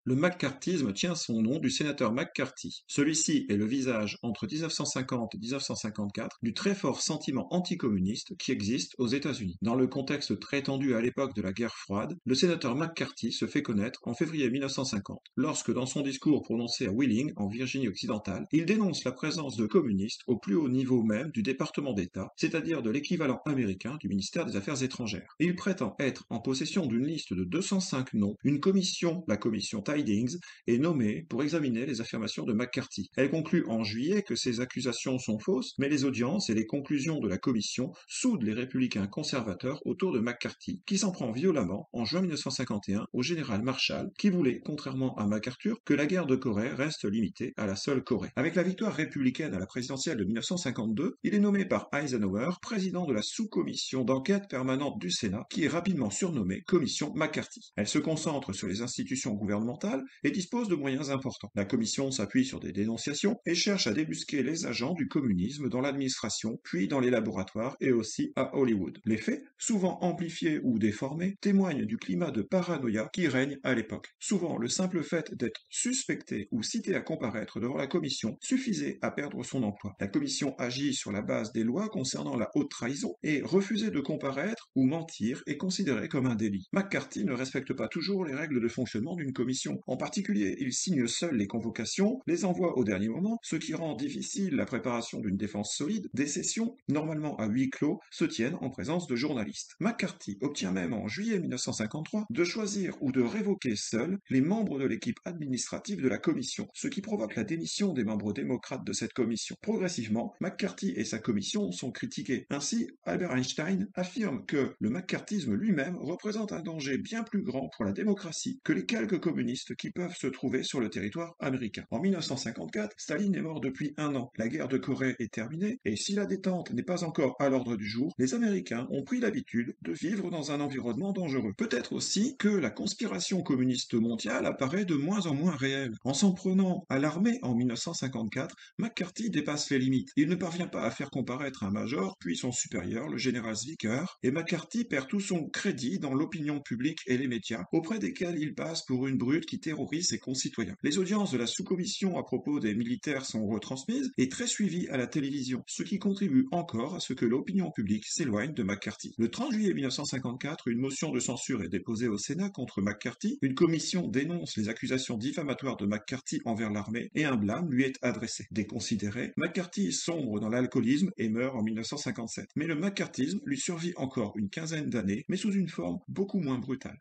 Le maccarthisme tient son nom du sénateur McCarthy. Celui-ci est le visage, entre 1950 et 1954, du très fort sentiment anticommuniste qui existe aux États-Unis. Dans le contexte très tendu à l'époque de la guerre froide, le sénateur McCarthy se fait connaître en février 1950, lorsque dans son discours prononcé à Wheeling, en Virginie-Occidentale, il dénonce la présence de communistes au plus haut niveau même du département d'État, c'est-à-dire de l'équivalent américain du ministère des Affaires étrangères. Et il prétend être en possession d'une liste de 205 noms, une commission, la commission Tidings, est nommée pour examiner les affirmations de McCarthy. Elle conclut en juillet que ces accusations sont fausses, mais les audiences et les conclusions de la commission soudent les républicains conservateurs autour de McCarthy, qui s'en prend violemment en juin 1951 au général Marshall, qui voulait, contrairement à MacArthur, que la guerre de Corée reste limitée à la seule Corée. Avec la victoire républicaine à la présidentielle de 1952, il est nommé par Eisenhower président de la sous-commission d'enquête permanente du Sénat, qui est rapidement surnommée Commission McCarthy. Elle se concentre sur les institutions gouvernementales et dispose de moyens importants. La commission s'appuie sur des dénonciations et cherche à débusquer les agents du communisme dans l'administration, puis dans les laboratoires et aussi à Hollywood. Les faits, souvent amplifiés ou déformés, témoignent du climat de paranoïa qui règne à l'époque. Souvent, le simple fait d'être suspecté ou cité à comparaître devant la commission suffisait à perdre son emploi. La commission agit sur la base des lois concernant la haute trahison et refuser de comparaître ou mentir est considéré comme un délit. McCarthy ne respecte pas toujours les règles de fonctionnement d'une commission. En particulier, il signe seul les convocations, les envoie au dernier moment, ce qui rend difficile la préparation d'une défense solide. Des sessions, normalement à huis clos, se tiennent en présence de journalistes. McCarthy obtient même en juillet 1953 de choisir ou de révoquer seul les membres de l'équipe administrative de la commission, ce qui provoque la démission des membres démocrates de cette commission. Progressivement, McCarthy et sa commission sont critiqués. Ainsi, Albert Einstein affirme que le maccarthisme lui-même représente un danger bien plus grand pour la démocratie que les quelques communistes qui peuvent se trouver sur le territoire américain. En 1954, Staline est mort depuis un an. La guerre de Corée est terminée, et si la détente n'est pas encore à l'ordre du jour, les Américains ont pris l'habitude de vivre dans un environnement dangereux. Peut-être aussi que la conspiration communiste mondiale apparaît de moins en moins réelle. En s'en prenant à l'armée en 1954, McCarthy dépasse les limites. Il ne parvient pas à faire comparaître un major, puis son supérieur, le général Zwicker, et McCarthy perd tout son crédit dans l'opinion publique et les médias, auprès desquels il passe pour une brute qui terrorise ses concitoyens. Les audiences de la sous-commission à propos des militaires sont retransmises et très suivies à la télévision, ce qui contribue encore à ce que l'opinion publique s'éloigne de McCarthy. Le 30 juillet 1954, une motion de censure est déposée au Sénat contre McCarthy, une commission dénonce les accusations diffamatoires de McCarthy envers l'armée et un blâme lui est adressé. Déconsidéré, McCarthy sombre dans l'alcoolisme et meurt en 1957. Mais le maccarthisme lui survit encore une quinzaine d'années, mais sous une forme beaucoup moins brutale.